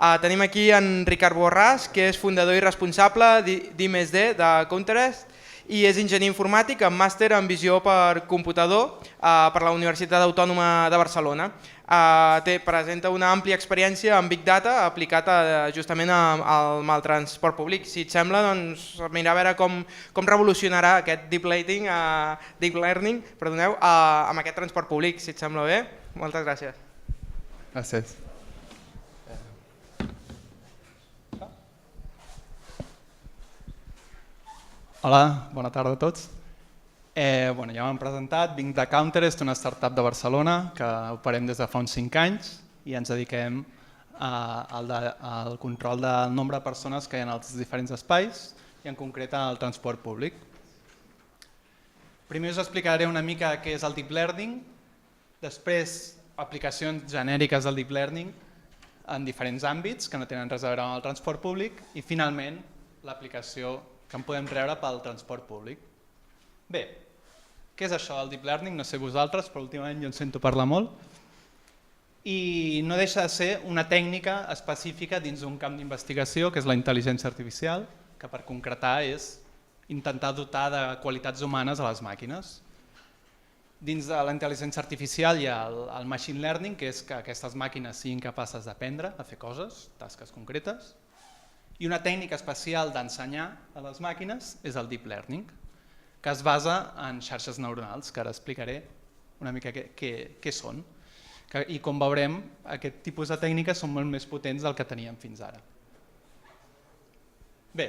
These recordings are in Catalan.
Tenim aquí en Ricard Borràs, que és fundador i responsable d'I+D de Counterest i és enginyer informàtic amb màster en visió per computador per la Universitat Autònoma de Barcelona. Presenta una àmplia experiència en Big Data aplicat justament al transport públic. Si et sembla, doncs, mirar a veure com revolucionarà aquest deep learning amb aquest transport públic, si et sembla bé. Moltes gràcies. Gràcies. Hola, bona tarda a tots. Ja m'han presentat, vinc de Counterest, una startup de Barcelona que operem des de fa uns 5 anys i ens dediquem al control del nombre de persones que hi ha als diferents espais i en concret al transport públic. Primer us explicaré una mica què és el Deep Learning, després aplicacions genèriques del Deep Learning en diferents àmbits que no tenen res a veure amb el transport públic i finalment l'aplicació que en podem treure pel transport públic. Bé, què és això del Deep Learning? No sé vosaltres, però últimament jo en sento parlar molt. I no deixa de ser una tècnica específica dins d'un camp d'investigació que és la intel·ligència artificial, que per concretar és intentar dotar de qualitats humanes a les màquines. Dins de la intel·ligència artificial hi ha el machine learning, que és que aquestes màquines siguin capaces d'aprendre a fer coses, tasques concretes, i una tècnica especial d'ensenyar a les màquines és el Deep Learning, que es basa en xarxes neuronals, que ara explicaré una mica què són. I com veurem, aquest tipus de tècniques són molt més potents del que teníem fins ara. Bé,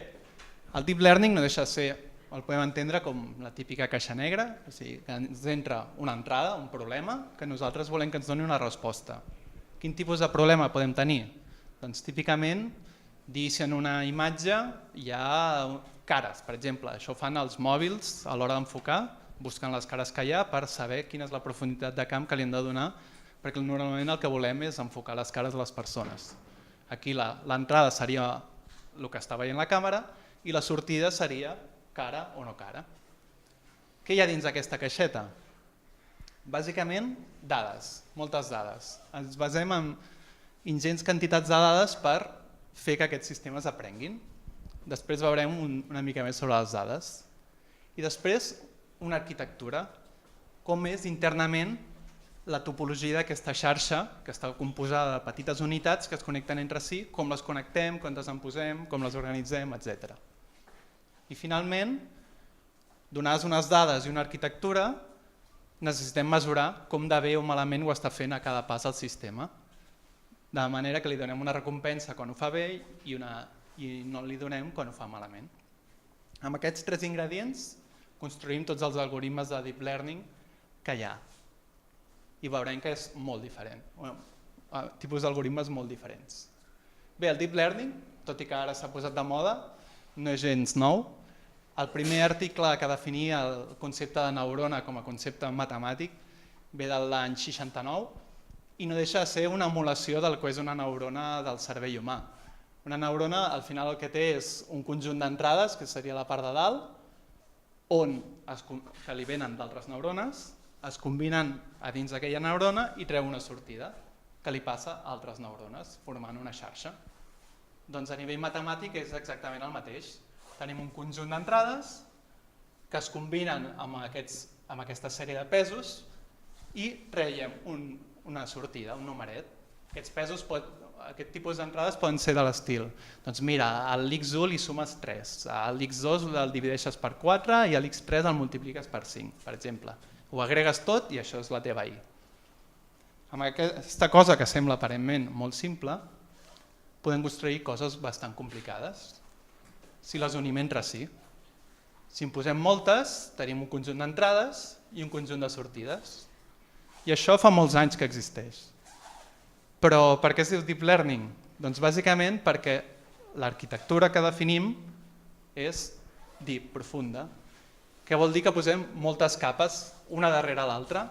el Deep Learning no deixa de ser, el podem entendre com la típica caixa negra, o sigui, que ens entra una entrada, un problema, que nosaltres volem que ens doni una resposta. Quin tipus de problema podem tenir? Doncs típicament, dir si en una imatge hi ha cares, per exemple. Això ho fan els mòbils a l'hora d'enfocar, busquen les cares que hi ha per saber quina és la profunditat de camp que li han de donar, perquè normalment el que volem és enfocar les cares de les persones. Aquí l'entrada seria el que està veient la càmera i la sortida seria cara o no cara. Què hi ha dins d'aquesta caixeta? Bàsicament dades, moltes dades. Ens basem en ingents quantitats de dades per fer que aquests sistemes aprenguin. Després veurem una mica més sobre les dades. I després una arquitectura, com és internament la topologia d'aquesta xarxa que està composada de petites unitats que es connecten entre si, com les connectem, quantes en posem, com les organitzem, etc. I finalment, donades unes dades i una arquitectura, necessitem mesurar com de bé o malament ho està fent a cada pas el sistema, de manera que li donem una recompensa quan ho fa bé i no li donem quan ho fa malament. Amb aquests 3 ingredients construïm tots els algoritmes de Deep Learning que hi ha i veurem que és molt diferent, tipus d'algoritmes molt diferents. Bé, el Deep Learning, tot i que ara s'ha posat de moda, no és gens nou. El primer article que definia el concepte de neurona com a concepte matemàtic ve de l'any 69 i no deixa de ser una emulació del que és una neurona del cervell humà. Una neurona al final el que té és un conjunt d'entrades, que seria la part de dalt, que li venen d'altres neurones, es combinen a dins d'aquella neurona i treu una sortida que li passa a altres neurones, formant una xarxa. Doncs a nivell matemàtic és exactament el mateix. Tenim un conjunt d'entrades que es combinen amb aquesta sèrie de pesos i traiem una sortida, un numeret. Aquest tipus d'entrades poden ser de l'estil. Doncs mira, a l'x1 li sumes 3, a l'x2 el divideixes per 4 i a l'x3 el multipliques per 5, per exemple. Ho agregues tot i això és la teva i. Amb aquesta cosa que sembla aparentment molt simple, podem construir coses bastant complicades si les unim entre si. Si en posem moltes, tenim un conjunt d'entrades i un conjunt de sortides. I això fa molts anys que existeix. Però per què es diu Deep Learning? Doncs bàsicament perquè l'arquitectura que definim és deep, profunda, que vol dir que posem moltes capes una darrere l'altra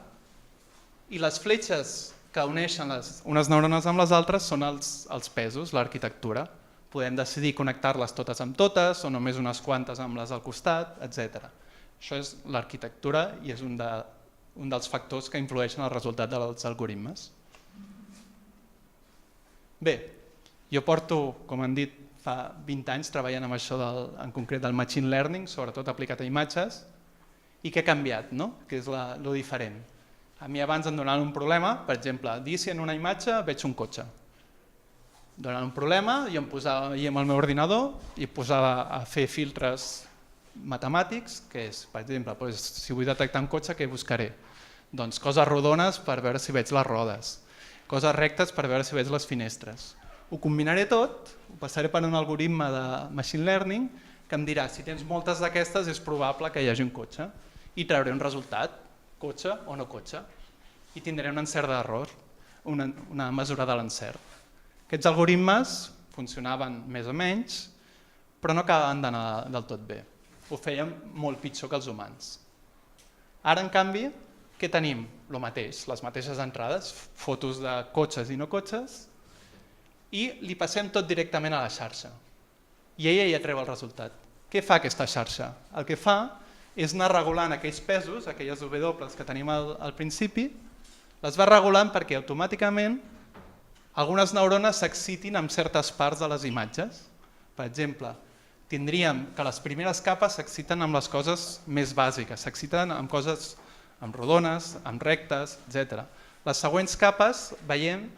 i les fletxes que uneixen unes neurones amb les altres són els pesos, l'arquitectura. Podem decidir connectar-les totes amb totes o només unes quantes amb les al costat, etc. Això és l'arquitectura i és un dels factors que influeixen en el resultat dels algoritmes. Bé, Jo porto, com han dit, fa 20 anys treballant amb això en concret del machine learning, sobretot aplicat a imatges, i què ha canviat, no? Què és lo diferent. A mi abans em donaven un problema, per exemple, dir si en una imatge veig un cotxe. Donaven un problema i em posava amb el meu ordinador i posava a fer filtres matemàtics, que és, per exemple, si vull detectar un cotxe, què buscaré? Doncs coses rodones per veure si veig les rodes, coses rectes per veure si veig les finestres. Ho combinaré tot, ho passaré per un algoritme de machine learning que em dirà si tens moltes d'aquestes és probable que hi hagi un cotxe i trauré un resultat, cotxe o no cotxe, i tindré un encert d'error, una mesura de l'encert. Aquests algoritmes funcionaven més o menys, però no acabaven d'anar del tot bé. Ho fèiem molt pitjor que els humans. Ara, en canvi, què tenim? El mateix, les mateixes entrades, fotos de cotxes i no cotxes, i li passem tot directament a la xarxa. I ella ja treu el resultat. Què fa aquesta xarxa? El que fa és anar regulant aquells pesos, aquelles W que tenim al principi, les va regulant perquè automàticament algunes neurones s'excitin en certes parts de les imatges. Per exemple, tindríem que les primeres capes s'exciten amb les coses més bàsiques, s'exciten amb coses amb rodones, amb rectes, etc. Les següents capes veiem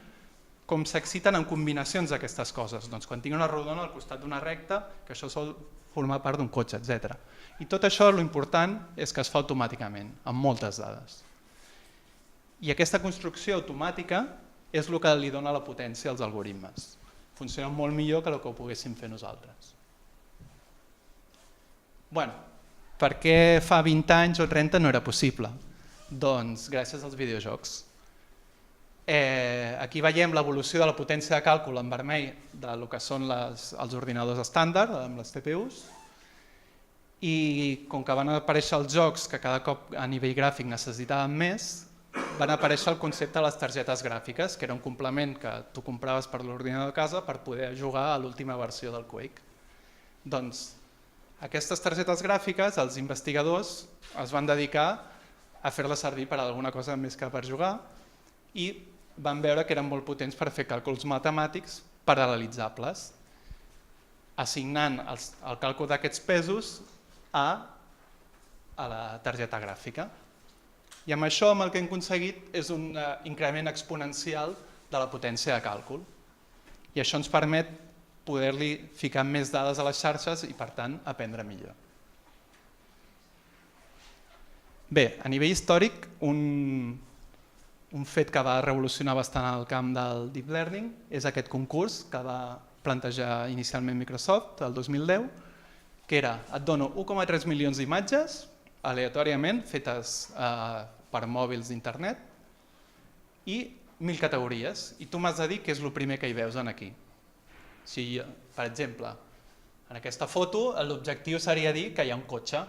com s'exciten en combinacions d'aquestes coses. Doncs quan tinc una rodona al costat d'una recta, que això sol formar part d'un cotxe, etc. I tot això, l'important és que es fa automàticament, amb moltes dades. I aquesta construcció automàtica és el que li dona la potència als algoritmes. Funciona molt millor que el que ho poguéssim fer nosaltres. Per què fa 20 anys o 30 no era possible? Doncs gràcies als videojocs. Aquí veiem l'evolució de la potència de càlcul en vermell del que són els ordinadors estàndard, amb les CPUs, i com que van aparèixer els jocs que cada cop a nivell gràfic necessitaven més, van aparèixer el concepte de les targetes gràfiques, que era un complement que tu compraves per l'ordinador de casa per poder jugar a l'última versió del Quake. Doncs aquestes targetes gràfiques, els investigadors es van dedicar a fer-les servir per a alguna cosa més que per jugar i van veure que eren molt potents per fer càlculs matemàtics paral·lelitzables, assignant el càlcul d'aquests pesos a la targeta gràfica. I amb això el que hem aconseguit és un increment exponencial de la potència de càlcul. I això ens permet poder-li ficar més dades a les xarxes i, per tant, aprendre millor. Bé, a nivell històric, un fet que va revolucionar bastant el camp del Deep Learning és aquest concurs que va plantejar inicialment Microsoft el 2010, que era, et dono 1,3 milions d'imatges aleatòriament fetes per mòbils d'internet i 1.000 categories, i tu m'has de dir què és el primer que hi veus aquí. Si, per exemple, en aquesta foto l'objectiu seria dir que hi ha un cotxe,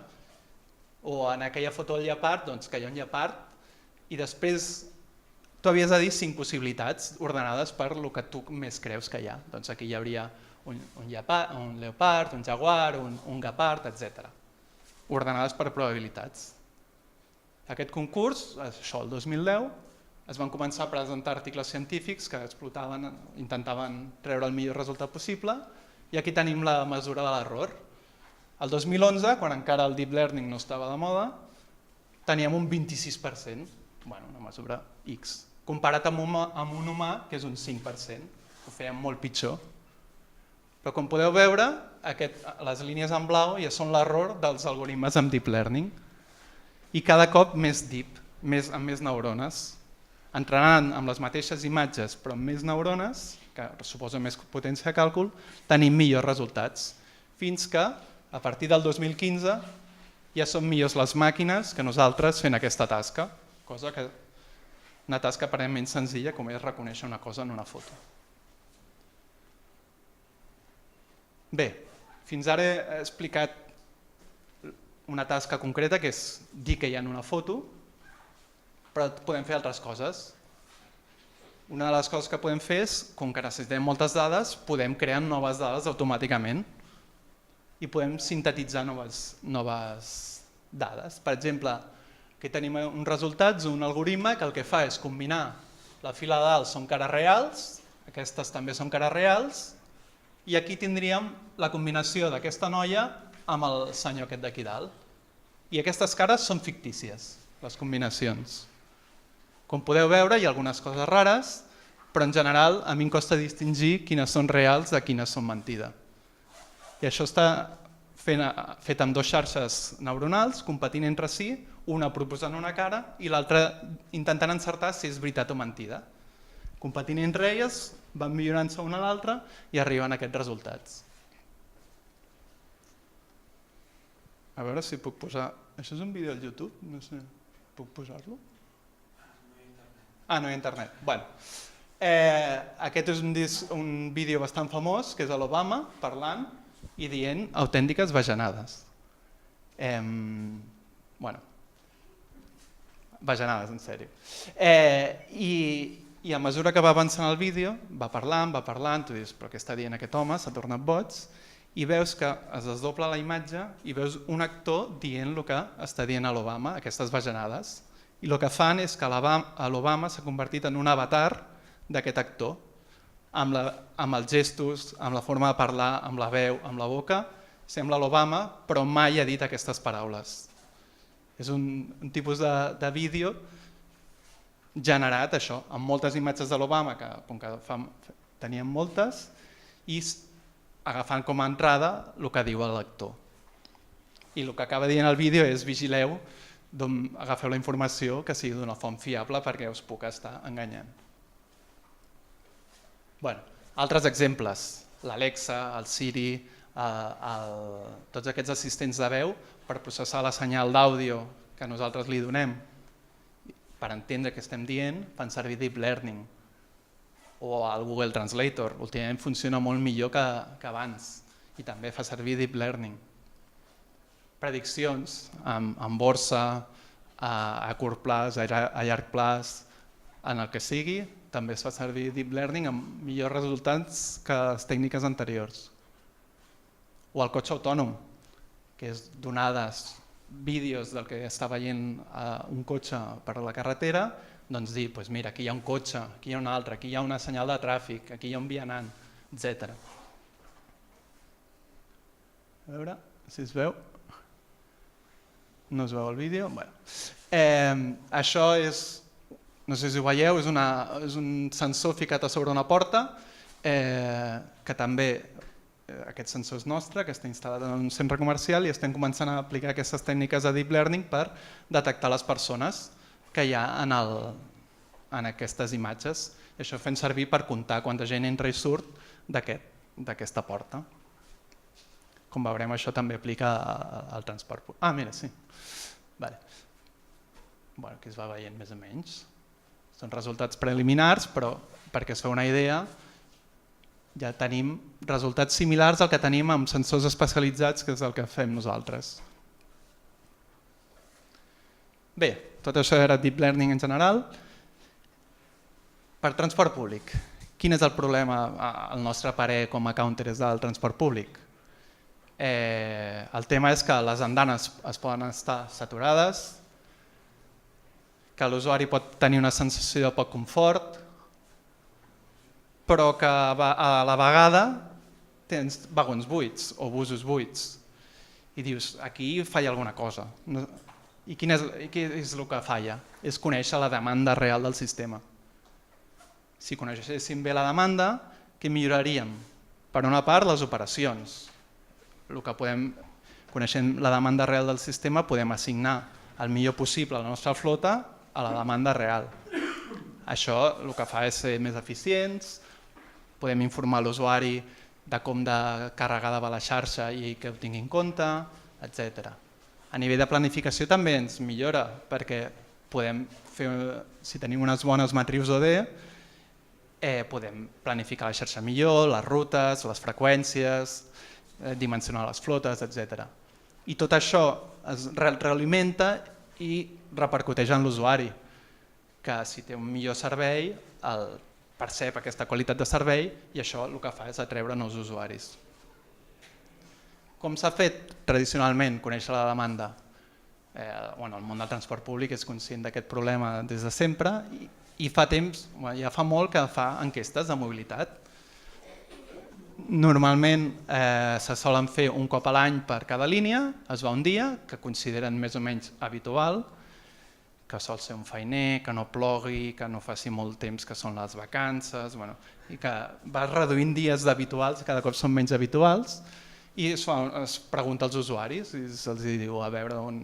o en aquella foto del lleopard que hi ha un lleopard, i després tu havies de dir 5 possibilitats ordenades per el que tu més creus que hi ha. Doncs aquí hi hauria un lleopard, un jaguar, un guepard, etc. Ordenades per probabilitats. Aquest concurs, això el 2010, es van començar a presentar articles científics que intentaven treure el millor resultat possible, i aquí tenim la mesura de l'error. El 2011, quan encara el Deep Learning no estava de moda, teníem un 26%, una mesura X, comparat amb un humà, que és un 5%, ho fèiem molt pitjor. Però com podeu veure, les línies en blau ja són l'error dels algoritmes amb Deep Learning, i cada cop més deep, amb més neurones. Entrenant amb les mateixes imatges però amb més neurones, que suposa més potència de càlcul, tenim millors resultats, fins que a partir del 2015 ja són millors les màquines que nosaltres fent aquesta tasca, una tasca aparentment senzilla com és reconèixer una cosa en una foto. Bé, fins ara he explicat una tasca concreta que és dir que hi ha una foto, però podem fer altres coses. Una de les coses que podem fer és, com que necessitem moltes dades, podem crear noves dades automàticament i podem sintetitzar noves dades. Per exemple, aquí tenim uns resultats d'un algoritme que el que fa és combinar la fila de dalt són cares reals, aquestes també són cares reals, I aquí tindríem la combinació d'aquesta noia amb el senyor aquest d'aquí dalt. I aquestes cares són fictícies, les combinacions. Com podeu veure, hi ha algunes coses rares, però en general a mi em costa distingir quines són reals de quines són mentida. I això està fet amb dues xarxes neuronals competint entre si, una proposant una cara i l'altra intentant encertar si és veritat o mentida. Competint entre elles, van millorant-se una a l'altra i arriben a aquests resultats. A veure si puc posar... Això és un vídeo al YouTube? No sé, puc posar-lo? Ah, no hi ha internet. Bueno, aquest és un vídeo bastant famós, que és de l'Obama parlant i dient autèntiques bajanades. Bueno, bajanades, en sèrio. I a mesura que va avançant el vídeo, va parlant, tu dius, però què està dient aquest home? S'ha tornat boig. I veus que es desdobla la imatge i veus un actor dient el que està dient a l'Obama, aquestes bajanades. I el que fan és que l'Obama s'ha convertit en un avatar d'aquest actor, amb els gestos, amb la forma de parlar, amb la veu, amb la boca. Sembla l'Obama, però mai ha dit aquestes paraules. És un tipus de vídeo generat això, amb moltes imatges de l'Obama, que com que teníem moltes, i agafant com a entrada el que diu l'actor. I el que acaba dient el vídeo és vigileu, agafeu la informació que sigui d'una font fiable perquè us puc estar enganyant. Altres exemples, l'Alexa, el Siri, tots aquests assistents de veu per processar la senyal d'àudio que nosaltres li donem per entendre què estem dient, fan servir Deep Learning. O el Google Translator, últimament funciona molt millor que abans i també fa servir Deep Learning. Prediccions en borsa, a curt plaç, a llarg plaç, en el que sigui, també es fa servir Deep Learning amb millors resultats que les tècniques anteriors. O el cotxe autònom, que és donades vídeos del que està veient un cotxe per la carretera, doncs dir, mira, aquí hi ha un cotxe, aquí hi ha un altre, aquí hi ha una senyal de tràfic, aquí hi ha un vianant, etc. A veure si es veu. No es veu el vídeo? Això és, no sé si ho veieu, és un sensor ficat a sobre una porta, que també, aquest sensor és nostre, que està instal·lat en un centre comercial i estem començant a aplicar aquestes tècniques de Deep Learning per detectar les persones que hi ha en aquestes imatges. I això fem servir per comptar quanta gent entra i surt d'aquesta porta. Com veurem, això també aplica al transport públic. Ah, mira, sí. Aquí es va veient més o menys. Són resultats preliminars, però perquè es fa una idea, ja tenim resultats similars al que tenim amb sensors especialitzats, que és el que fem nosaltres. Bé, tot això era Deep Learning en general. Per transport públic, quin és el problema, al nostre parer, com a accounters del transport públic? El tema és que les andanes es poden estar saturades, que l'usuari pot tenir una sensació de poc confort, però que a la vegada tens vagons buits o busos buits i dius, aquí falla alguna cosa. I què és el que falla? És conèixer la demanda real del sistema. Si coneixéssim bé la demanda, què milloraríem? Per una part, les operacions. Coneixent la demanda real del sistema, podem assignar el millor possible a la nostra flota a la demanda real. Això el que fa és ser més eficients, podem informar l'usuari de com de carregada va la xarxa i que ho tingui en compte, etc. A nivell de planificació també ens millora, perquè podem fer, si tenim unes bones matrius OD, podem planificar la xarxa millor, les rutes, les freqüències, dimensionar les flotes, etc. I tot això es realimenta i repercuteix en l'usuari, que si té un millor servei percep aquesta qualitat de servei i això el que fa és atreure nous usuaris. Com s'ha fet tradicionalment conèixer la demanda? El món del transport públic és conscient d'aquest problema des de sempre i fa temps, ja fa molt que fa enquestes de mobilitat. Normalment se solen fer un cop a l'any per cada línia, es va un dia, que consideren més o menys habitual, que sol ser un feiner, que no plogui, que no faci molt temps que són les vacances, i que va reduint dies d'habituals, cada cop són menys habituals, i es pregunta als usuaris i se'ls diu a veure on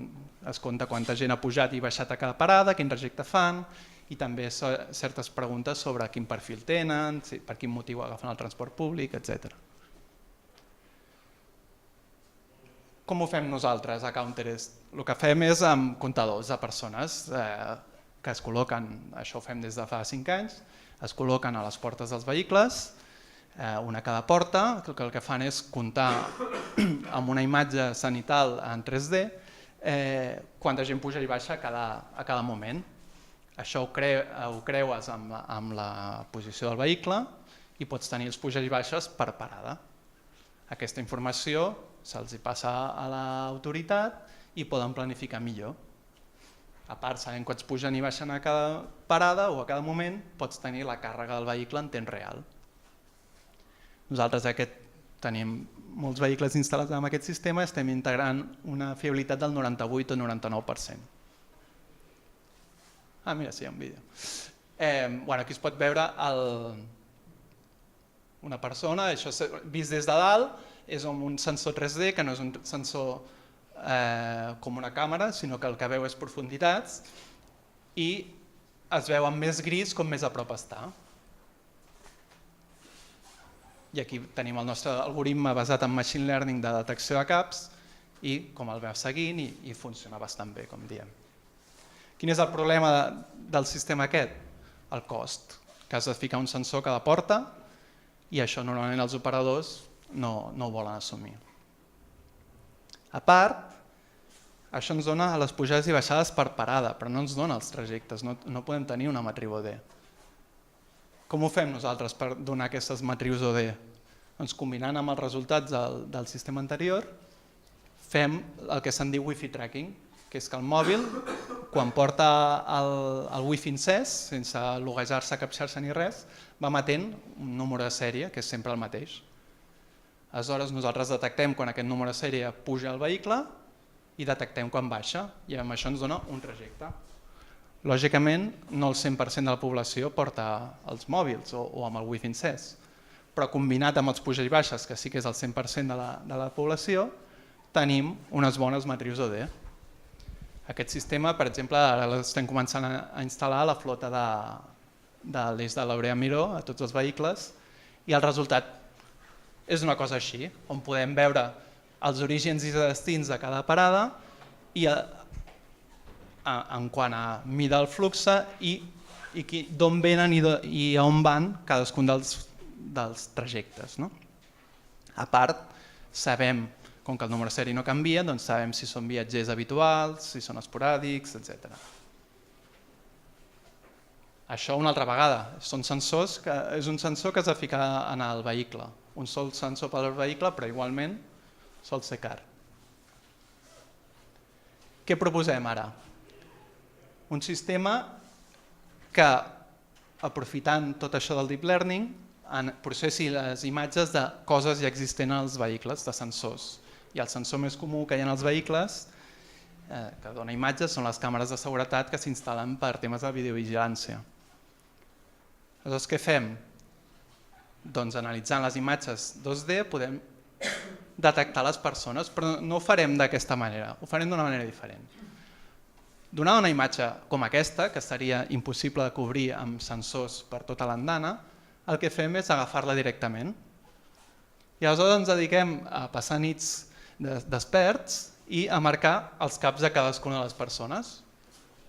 es compta quanta gent ha pujat i baixat a cada parada, quin trajecte fan, i també certes preguntes sobre quin perfil tenen, per quin motiu agafen el transport públic, etc. Com ho fem nosaltres a Counterest? El que fem és amb comptadors de persones que es col·loquen, això ho fem des de fa 5 anys, es col·loquen a les portes dels vehicles, una a cada porta, que el que fan és comptar amb una imatge cenital en 3D quanta gent puja i baixa a cada moment. Això ho creues amb la posició del vehicle i pots tenir els puges i baixes per parada. Aquesta informació se'ls passa a l'autoritat i poden planificar millor. A part, sabent quants pugen i baixen a cada parada o a cada moment, pots tenir la càrrega del vehicle en temps real. Nosaltres tenim molts vehicles instal·lats en aquest sistema i estem integrant una fiabilitat del 98 o 99%. Mira, sí, hi ha un vídeo. Aquí es pot veure una persona, això vist des de dalt, és un sensor 3D, que no és un sensor com una càmera, sinó que el que veu és profunditats i es veu amb més gris com més a prop està. I aquí tenim el nostre algoritme basat en machine learning de detecció de caps i com el veu seguint i funciona bastant bé, com diem. Quin és el problema del sistema aquest? El cost, que has de ficar un sensor a cada porta i això normalment els operadors no ho volen assumir. A part, això ens dona les pujades i baixades per parada, però no ens dona els trajectes, no podem tenir una matriu OD. Com ho fem nosaltres per donar aquestes matrius OD? Doncs combinant amb els resultats del sistema anterior, fem el que se'n diu Wi-Fi tracking, que és que el mòbil, quan porta el Wi-Fi encès, sense loguejar-se a cap xarxa ni res, va emetent un número de sèrie, que és sempre el mateix. Aleshores nosaltres detectem quan aquest número de sèrie puja al vehicle i detectem quan baixa, i amb això ens dona un trajecte. Lògicament, no el 100% de la població porta els mòbils o amb el Wi-Fi encès, però combinat amb els puges i baixes, que sí que és el 100% de la població, tenim unes bones matrius OD. Aquest sistema, per exemple, ara l'estem començant a instal·lar a la flota de l'eix de l'Aurea Miró, a tots els vehicles, i el resultat és una cosa així, on podem veure els orígens i destins de cada parada i en quant a mida el flux i d'on venen i a on van cadascun dels trajectes. A part, sabem, com que el número de sèrie no canvia, doncs sabem si són viatgers habituals, si són esporàdics, etc. Això una altra vegada, és un sensor que has de ficar en el vehicle, un sol sensor per al vehicle, però igualment sol ser car. Què proposem ara? Un sistema que, aprofitant tot això del deep learning, processi les imatges de coses ja existents als vehicles, de sensors. I el sensor més comú que hi ha als vehicles, que dona imatges, són les càmeres de seguretat que s'instal·len per temes de videovigilància. Aleshores, què fem? Doncs analitzant les imatges 2D podem detectar les persones, però no ho farem d'aquesta manera, ho farem d'una manera diferent. Donar una imatge com aquesta, que seria impossible de cobrir amb sensors per tota l'andana, el que fem és agafar-la directament. I aleshores ens dediquem a passar nits desperts i a marcar els caps de cadascuna de les persones.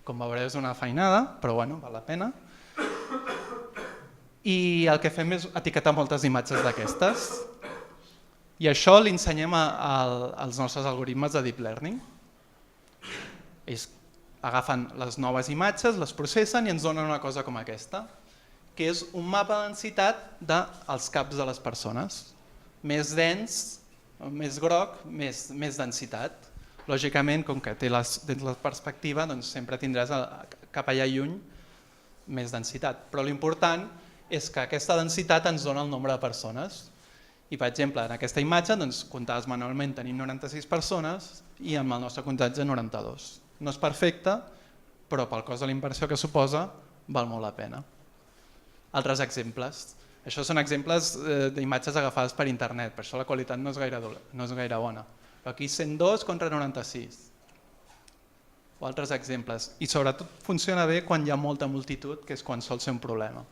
Com veureu és una feinada, però bueno, val la pena. I el que fem és etiquetar moltes imatges d'aquestes. I això li ensenyem als nostres algoritmes de deep learning. Ells agafen les noves imatges, les processen i ens donen una cosa com aquesta, que és un mapa de densitat dels caps de les persones. Més dens, més groc, més densitat. Lògicament, com que tens la perspectiva, doncs sempre tindràs cap allà lluny més densitat. Però l'important és que aquesta densitat ens dona el nombre de persones. I per exemple, en aquesta imatge comptaves manualment tenint 96 persones i amb el nostre comptatge 92. No és perfecte, però pel cost de la inversió que suposa val molt la pena. Altres exemples. Això són exemples d'imatges agafades per internet, per això la qualitat no és gaire bona. Però aquí 102 contra 96. O altres exemples. I sobretot funciona bé quan hi ha molta multitud, que és quan sol ser un problema.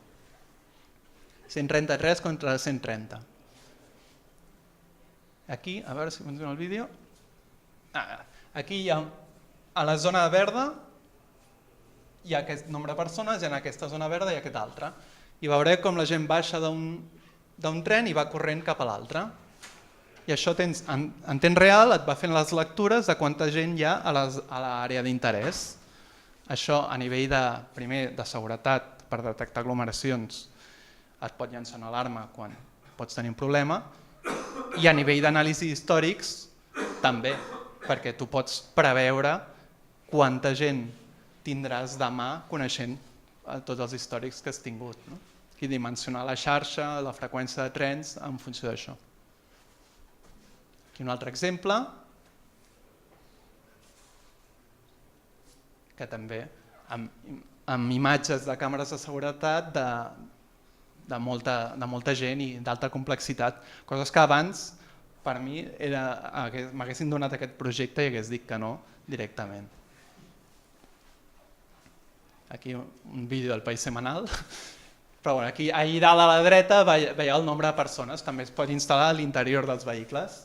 133 contra 130. Aquí, a veure si funciona el vídeo. Aquí hi ha, a la zona verda, hi ha aquest nombre de persones i en aquesta zona verda hi ha aquest altre. I veureu com la gent baixa d'un tren i va corrent cap a l'altre. I això en temps real et va fent les lectures de quanta gent hi ha a l'àrea d'interès. Això a nivell de seguretat per detectar aglomeracions et pot llançar una alarma quan pots tenir un problema i a nivell d'anàlisi històrics també, perquè tu pots preveure quanta gent tindràs demà coneixent tots els històrics que has tingut. I dimensionar la xarxa, la freqüència de trens en funció d'això. Aquí un altre exemple, que també amb imatges de càmeres de seguretat de molta gent i d'alta complexitat, coses que abans per mi m'haguessin donat aquest projecte i hagués dit que no directament. Aquí un vídeo del País Semanal. Però aquí allà dalt a la dreta veieu el nombre de persones, també es pot instal·lar a l'interior dels vehicles.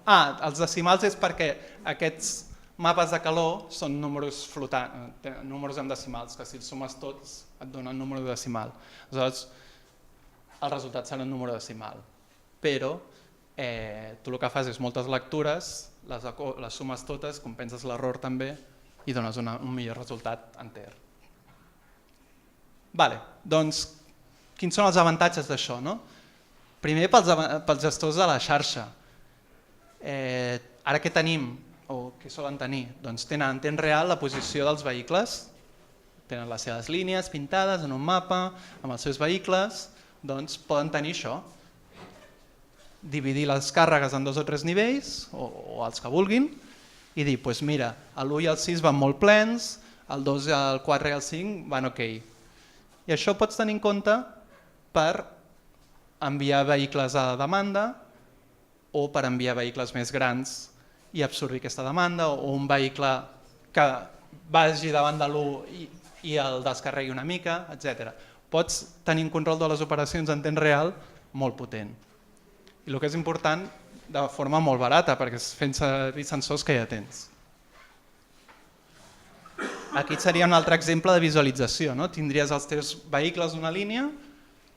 Els decimals és perquè aquests mapes de calor són números flotants, números amb decimals, que si els sumes tots et donen un número decimal. Aleshores, el resultat serà un número decimal. Però tu el que fas és moltes lectures, les sumes totes, compenses l'error també i dones un millor resultat enter. Doncs, quins són els avantatges d'això? Primer pels gestors de la xarxa. Ara què tenim, o què solen tenir? Doncs tenen en temps real la posició dels vehicles, tenen les seves línies pintades en un mapa, amb els seus vehicles, doncs poden tenir això. Dividir les càrregues en 2 o 3 nivells, o els que vulguin, i dir, doncs mira, l'1 i el 6 van molt plens, el 2, el 4 i el 5 van ok. I això pots tenir en compte per enviar vehicles a demanda o per enviar vehicles més grans i absorbir aquesta demanda, o un vehicle que vagi davant de l'1 i el descarregui una mica, etc. Pots tenir un control de les operacions en temps real molt potent. I el que és important, de forma molt barata, perquè és fent servir sensors que ja tens. Aquí seria un altre exemple de visualització. Tindries els teus vehicles d'una línia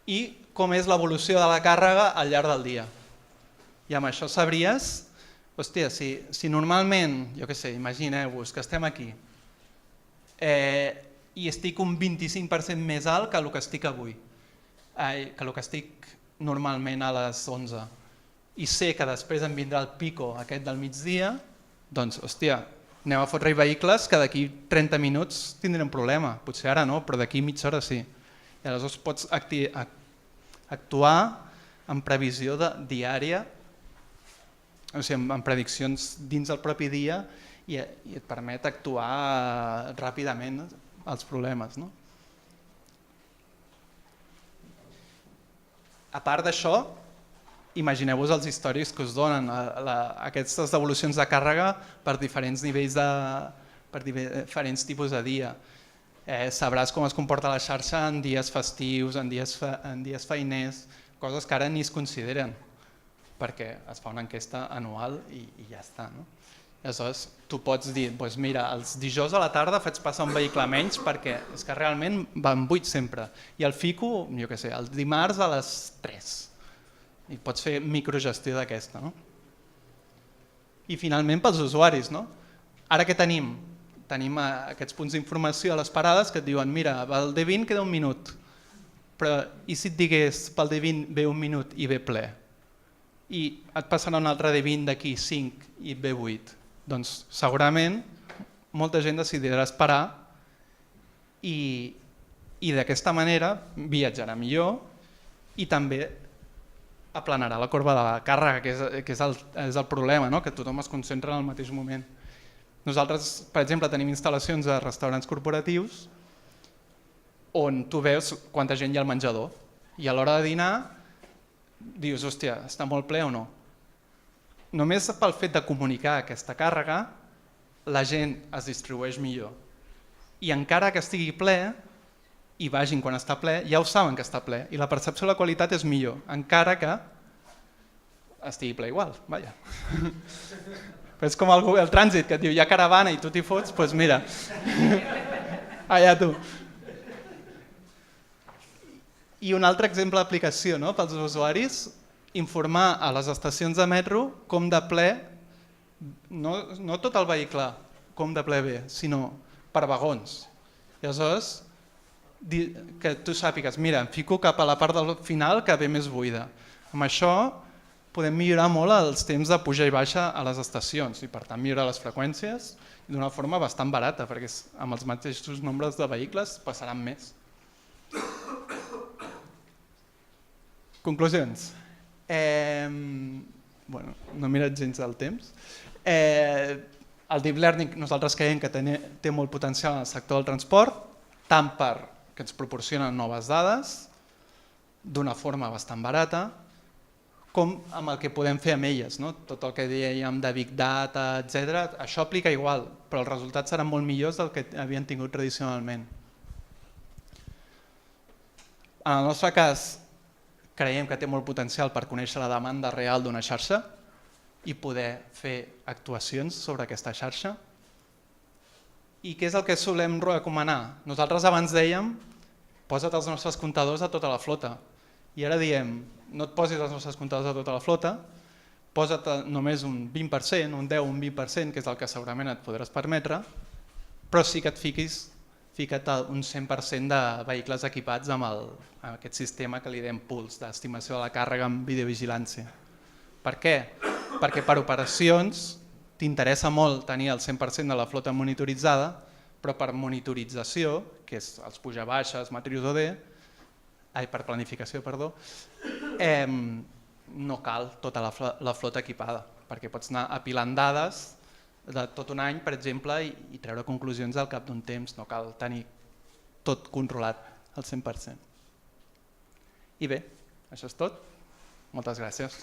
i com és l'evolució de la càrrega al llarg del dia. I amb això sabries, hòstia, si normalment, jo què sé, imagineu-vos que estem aquí i estic un 25% més alt que el que estic avui, que el que estic normalment a les 11, i sé que després em vindrà el pico aquest del migdia, doncs, hòstia, anem a fotre vehicles que d'aquí 30 minuts tindrem un problema. Potser ara no, però d'aquí mitja hora sí. I aleshores pots actuar en previsió diària, o sigui, en prediccions dins del propi dia, i et permet actuar ràpidament als problemes. A part d'això, imagineu-vos els històrics que us donen aquestes devolucions de càrrega per diferents nivells, per diferents tipus de dia. Sabràs com es comporta la xarxa en dies festius, en dies feiners, coses que ara ni es consideren, perquè es fa una enquesta anual i ja està. Aleshores, tu pots dir, mira, els dijous a la tarda faig passar un vehicle menys perquè és que realment van buits sempre. I el fico, jo què sé, el dimarts a les 3. I pots fer microgestió d'aquesta. I finalment pels usuaris. Ara què tenim? Tenim aquests punts d'informació a les parades que et diuen, mira, pel D20 queda un minut, però i si et digués pel D20 ve un minut i ve ple? I et passarà un altre D20 d'aquí 5 i ve 8? Doncs segurament molta gent decidirà esperar i d'aquesta manera viatjarà millor i també aplanarà la corba de la càrrega, que és el problema, no? Que tothom es concentra en el mateix moment. Nosaltres, per exemple, tenim instal·lacions a restaurants corporatius on tu veus quanta gent hi ha al menjador i a l'hora de dinar dius, hòstia, està molt ple o no? Només pel fet de comunicar aquesta càrrega la gent es distribueix millor i encara que estigui ple i vagin quan està ple, ja ho saben que està ple i la percepció de la qualitat és millor, encara que estigui ple igual, vaja. Però és com el trànsit que et diu hi ha caravana i tu t'hi fots, doncs mira, allà tu. I un altre exemple d'aplicació pels usuaris, informar a les estacions de metro com de ple, no tot el vehicle com de ple ve, sinó per vagons. I aleshores, que tu sàpigues, mira, em fico cap a la part del final que ve més buida. Amb això podem millorar molt els temps de puja i baixa a les estacions i per tant millorar les freqüències d'una forma bastant barata perquè amb els mateixos nombres de vehicles passaran més. Conclusions. No he mirat gens el temps. El Deep Learning nosaltres creiem que té molt potencial en el sector del transport, tant perquè ens proporcionen noves dades d'una forma bastant barata, com amb el que podem fer amb elles. Tot el que dèiem de Big Data, etc. Això aplica igual, però els resultats seran molt millors del que havien tingut tradicionalment. En el nostre cas, creiem que té molt potencial per conèixer la demanda real d'una xarxa i poder fer actuacions sobre aquesta xarxa. I què és el que solem recomanar? Nosaltres abans dèiem, posa't els nostres comptadors a tota la flota. I ara diem, no et posis els nostres comptadors a tota la flota, posa't només un 20%, un 10, un 20%, que és el que segurament et podràs permetre, però sí que et fica't un 100% de vehicles equipats amb aquest sistema que li diem Pulse, d'estimació de la càrrega amb videovigilància. Per què? Perquè per operacions t'interessa molt tenir el 100% de la flota monitoritzada, però per monitorització, que és els puja-baixes, matrius OD, per planificació, perdó, no cal tota la flota equipada, perquè pots anar apilant dades de tot un any, per exemple, i treure conclusions al cap d'un temps, no cal tenir tot controlat al 100%. I bé, això és tot. Moltes gràcies.